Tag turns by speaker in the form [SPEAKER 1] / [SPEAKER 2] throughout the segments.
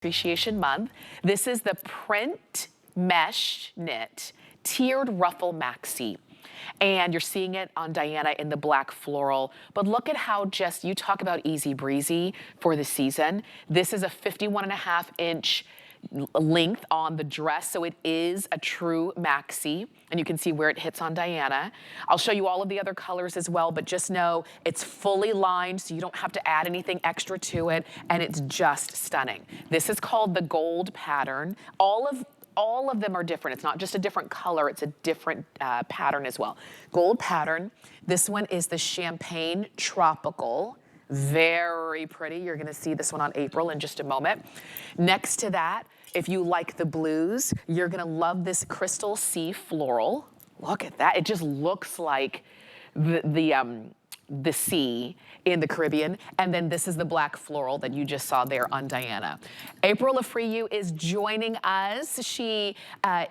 [SPEAKER 1] Appreciation Month. This is the print mesh knit tiered Ruffle Maxi. And you're seeing it on Diana in the black floral. But look at how just, you talk about easy breezy for the season. This is a 51.5-inch length on the dress, so it is a true maxi, and you can see where it hits on Diana. I'll show you all of the other colors as well, but just know it's fully lined, so you don't have to add anything extra to it, and it's just stunning. This is called the gold pattern. All of them are different. It's not just a different color, it's a different pattern as well. Gold pattern. This one is the Champagne Tropical. Very pretty. You're gonna see this one on April in just a moment. Next to that, if you like the blues, you're gonna love this Crystal Sea Floral. Look at that. It just looks like the sea in the Caribbean. And then this is the black floral that you just saw there on Diana. April Afriyu is joining us. She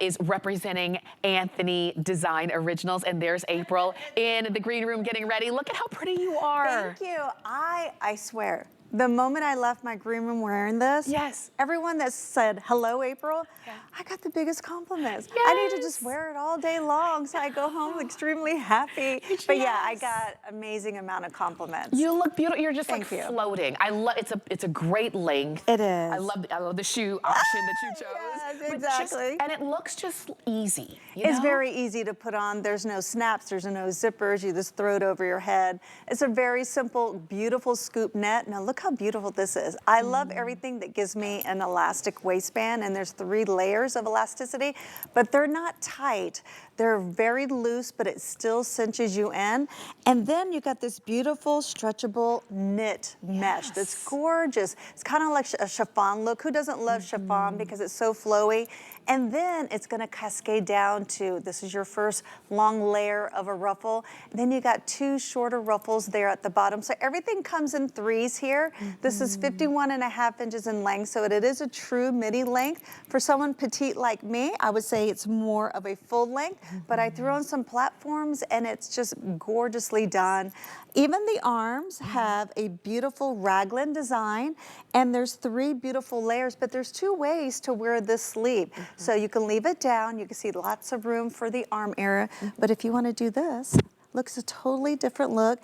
[SPEAKER 1] is representing Antthony Design Originals. And there's April in the green room getting ready. Look at how pretty you are.
[SPEAKER 2] Thank you. I swear, the moment I left my green room wearing this,
[SPEAKER 1] yes,
[SPEAKER 2] everyone that said, hello, April,
[SPEAKER 1] yeah,
[SPEAKER 2] I got the biggest compliments.
[SPEAKER 1] Yes.
[SPEAKER 2] I need to just wear it all day long, so I go home extremely happy.
[SPEAKER 1] Yes.
[SPEAKER 2] But yeah, I got amazing amount of compliments.
[SPEAKER 1] You look beautiful. You're just
[SPEAKER 2] Thank
[SPEAKER 1] like
[SPEAKER 2] you.
[SPEAKER 1] floating. I love it's a great length.
[SPEAKER 2] It is.
[SPEAKER 1] I love the shoe option that you chose.
[SPEAKER 2] Yes, exactly.
[SPEAKER 1] And it looks just easy.
[SPEAKER 2] It's very easy to put on. There's no snaps, there's no zippers. You just throw it over your head. It's a very simple, beautiful scoop net. Now look how beautiful this is. I love everything that gives me an elastic waistband, and there's 3 layers of elasticity, but they're not tight. They're very loose, but it still cinches you in. And then you got this beautiful stretchable knit mesh that's gorgeous. It's kind of like a chiffon look. Who doesn't love chiffon because it's so flowy? And then it's gonna cascade down to, this is your first long layer of a ruffle. And then you got 2 shorter ruffles there at the bottom. So everything comes in 3s here. This is 51.5 inches in length, so it is a true midi length. For someone petite like me, I would say it's more of a full length, but I threw on some platforms and it's just gorgeously done. Even the arms have a beautiful raglan design, and there's 3 beautiful layers, but there's 2 ways to wear this sleeve. So you can leave it down, you can see lots of room for the arm area, but if you wanna do this, looks a totally different look,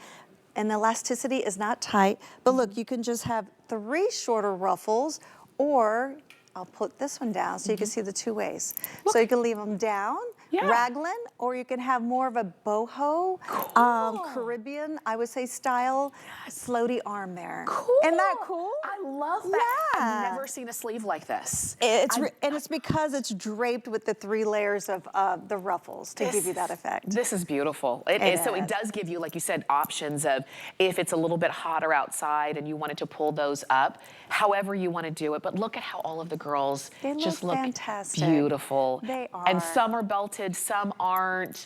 [SPEAKER 2] and the elasticity is not tight, but look, you can just have 3 shorter ruffles, or I'll put this one down so you can see the 2 ways. Look. So you can leave them down, raglan, or you can have more of a boho, Caribbean, I would say, style, floaty arm there.
[SPEAKER 1] Cool.
[SPEAKER 2] Isn't that cool?
[SPEAKER 1] I love that.
[SPEAKER 2] Yeah.
[SPEAKER 1] I've never seen a sleeve like this.
[SPEAKER 2] And it's because it's draped with the 3 layers of the ruffles to give you that effect.
[SPEAKER 1] This is beautiful. It is. So it does give you, like you said, options of if it's a little bit hotter outside and you wanted to pull those up, however you want to do it. But look at how all of the girls just look
[SPEAKER 2] fantastic.
[SPEAKER 1] Beautiful.
[SPEAKER 2] They are.
[SPEAKER 1] And some are belted, some aren't.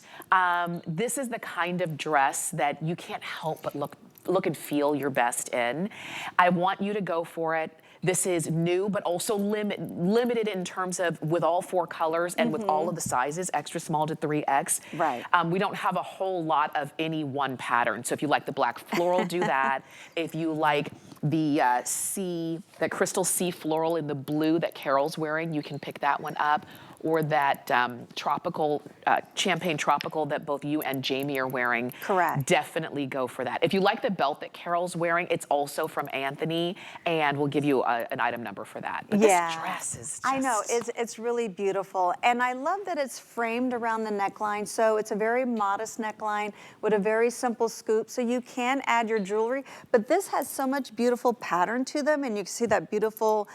[SPEAKER 1] This is the kind of dress that you can't help but look and feel your best in. I want you to go for it. This is new, but also limited in terms of with all 4 colors and with all of the sizes, extra small to 3X.
[SPEAKER 2] Right.
[SPEAKER 1] We don't have a whole lot of any one pattern. So if you like the black floral, do that. If you like the that Crystal Sea Floral in the blue that Carol's wearing, you can pick that one up. Or that tropical, champagne tropical that both you and Jamie are wearing.
[SPEAKER 2] Correct.
[SPEAKER 1] Definitely go for that. If you like the belt that Carol's wearing, it's also from Antthony, and we'll give you an item number for that. But this dress is just...
[SPEAKER 2] I know, it's really beautiful. And I love that it's framed around the neckline, so it's a very modest neckline with a very simple scoop, so you can add your jewelry, but this has so much beautiful pattern to them, and you can see that beautiful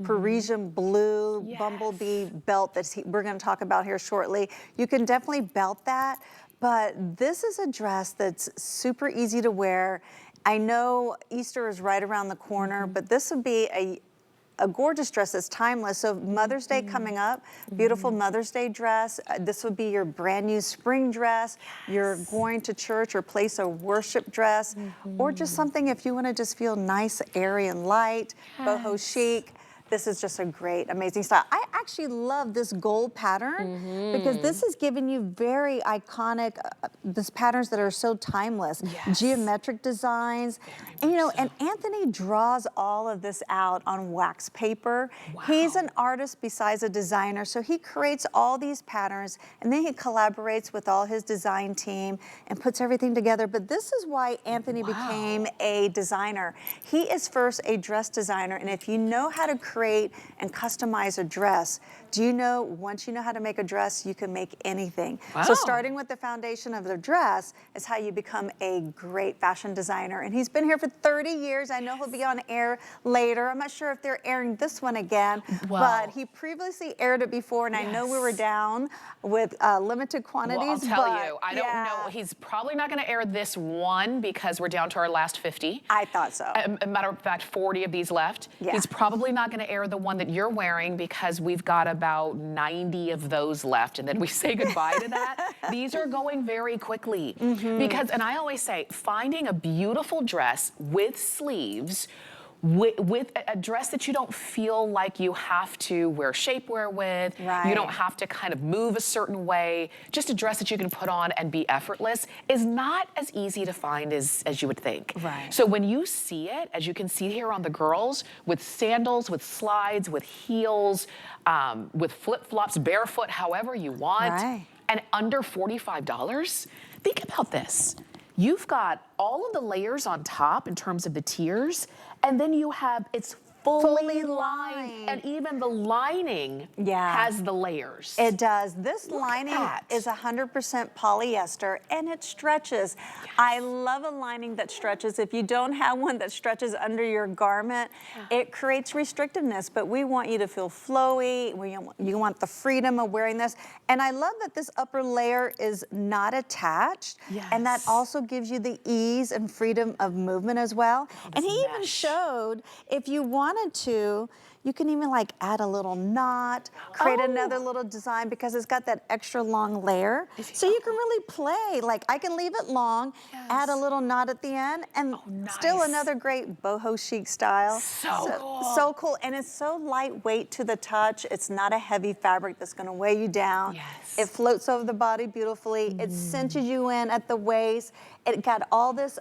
[SPEAKER 2] Parisian blue bumblebee belt that we're going to talk about here shortly. You can definitely belt that, but this is a dress that's super easy to wear. I know Easter is right around the corner, but this would be a gorgeous dress that's timeless. So Mother's Day coming up, beautiful Mother's Day dress. This would be your brand new spring dress. You're going to church or place a worship dress, or just something if you want to just feel nice, airy and light, boho chic. this is just a great, amazing style. I actually love this gold pattern because this is giving you very iconic, these patterns that are so timeless.
[SPEAKER 1] Yes.
[SPEAKER 2] Geometric designs. And you know, and Antthony draws all of this out on wax paper.
[SPEAKER 1] Wow.
[SPEAKER 2] He's an artist besides a designer, so he creates all these patterns and then he collaborates with all his design team and puts everything together. But this is why Antthony became a designer. He is first a dress designer, and if you know how to create and customize a dress, do you know once you know how to make a dress, you can make anything.
[SPEAKER 1] Wow.
[SPEAKER 2] So starting with the foundation of the dress is how you become a great fashion designer. And he's been here for 30 years. I know he'll be on air later. I'm not sure if they're airing this one again, but he previously aired it before, and I know we were down with limited quantities.
[SPEAKER 1] Well, I'll tell you, I don't know. He's probably not going to air this one because we're down to our last 50.
[SPEAKER 2] I thought so.
[SPEAKER 1] A matter of fact, 40 of these left.
[SPEAKER 2] Yeah.
[SPEAKER 1] He's probably not going to air the one that you're wearing because we've got about 90 of those left, and then we say goodbye to that. These are going very quickly because, and I always say, finding a beautiful dress with sleeves, with a dress that you don't feel like you have to wear shapewear with, you don't have to kind of move a certain way, just a dress that you can put on and be effortless is not as easy to find as you would think. So when you see it, as you can see here on the girls, with sandals, with slides, with heels, with flip-flops, barefoot, however you want, and under $45, think about this. You've got all of the layers on top in terms of the tiers, and then you have, it's fully lined, and even the lining has the layers.
[SPEAKER 2] It does. This lining is 100% polyester, and it stretches. I love a lining that stretches. If you don't have one that stretches under your garment, it creates restrictiveness, but we want you to feel flowy. You want the freedom of wearing this. And I love that this upper layer is not attached, and that also gives you the ease and freedom of movement as well. And he even showed, if you wanted to, you can even like add a little knot, create another little design because it's got that extra long layer. So you can really play. Like I can leave it long, add a little knot at the end, and still another great boho chic style. So cool. And it's so lightweight to the touch. It's not a heavy fabric that's gonna weigh you down. It floats over the body beautifully. It cinches you in at the waist. It got all this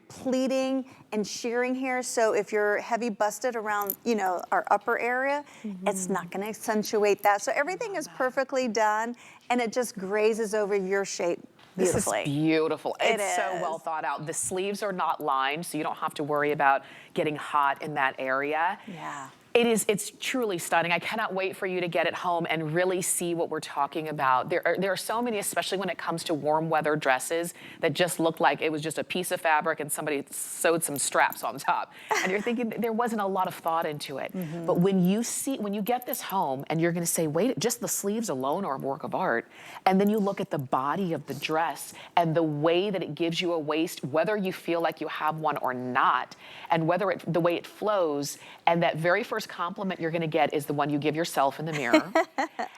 [SPEAKER 2] pleating and shearing here, so if you're heavy busted around, you know, our upper area, it's not gonna accentuate that. So everything is perfectly done, and it just grazes over your shape beautifully.
[SPEAKER 1] This is beautiful. It's so well thought out. The sleeves are not lined, so you don't have to worry about getting hot in that area. It's truly stunning. I cannot wait for you to get it home and really see what we're talking about. There are so many, especially when it comes to warm weather dresses, that just look like it was just a piece of fabric and somebody sewed some straps on top. And you're thinking there wasn't a lot of thought into it. But when you get this home and you're gonna say, wait, just the sleeves alone are a work of art. And then you look at the body of the dress and the way that it gives you a waist, whether you feel like you have one or not, and whether the way it flows, and that very first compliment you're going to get is the one you give yourself in the mirror.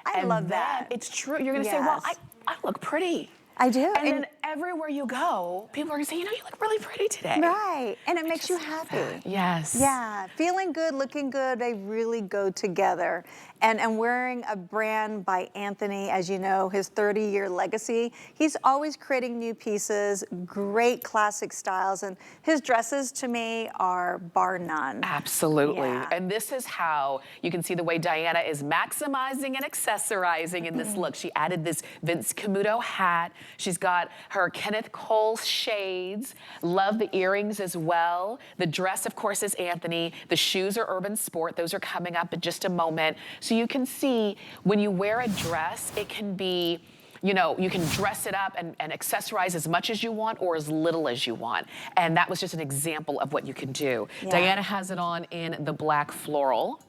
[SPEAKER 2] I love that.
[SPEAKER 1] It's true. You're going to say, well, I look pretty.
[SPEAKER 2] I do.
[SPEAKER 1] And then everywhere you go, people are going to say, you know, you look really pretty today.
[SPEAKER 2] Right. And it makes you happy.
[SPEAKER 1] Yes.
[SPEAKER 2] Yeah. Feeling good, looking good, they really go together. And wearing a brand by Antthony, as you know, his 30-year legacy, he's always creating new pieces, great classic styles, and his dresses to me are bar none.
[SPEAKER 1] Absolutely. And this is how you can see the way Diana is maximizing and accessorizing in this look. She added this Vince Camuto hat. She's got her Kenneth Cole shades. Love the earrings as well. The dress, of course, is Antthony. The shoes are Urban Sport. Those are coming up in just a moment. So you can see when you wear a dress, it can be, you know, you can dress it up and accessorize as much as you want or as little as you want. And that was just an example of what you can do. Diana has it on in the black floral.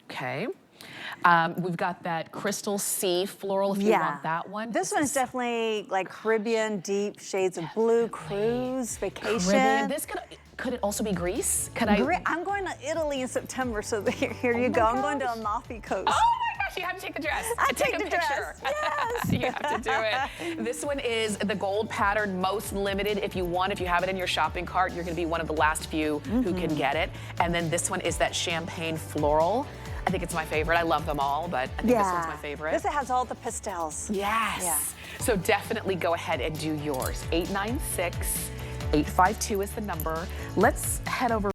[SPEAKER 1] Okay. We've got that crystal sea floral if you want that one.
[SPEAKER 2] This one's definitely like Caribbean, deep shades of blue, cruise, vacation.
[SPEAKER 1] Caribbean. This could it also be Greece?
[SPEAKER 2] I'm going to Italy in September, so here you go. I'm going to Amalfi Coast.
[SPEAKER 1] Oh my you have to take the dress.
[SPEAKER 2] I
[SPEAKER 1] take
[SPEAKER 2] take
[SPEAKER 1] a
[SPEAKER 2] the
[SPEAKER 1] picture.
[SPEAKER 2] dress. Yes.
[SPEAKER 1] You have to do it. This one is the gold pattern, most limited. If you have it in your shopping cart, you're going to be one of the last few who can get it. And then this one is that champagne floral. I think it's my favorite. I love them all, but I think this one's my favorite.
[SPEAKER 2] This has all the pastels.
[SPEAKER 1] Yes.
[SPEAKER 2] Yeah.
[SPEAKER 1] So definitely go ahead and do yours. 896-852 is the number. Let's head over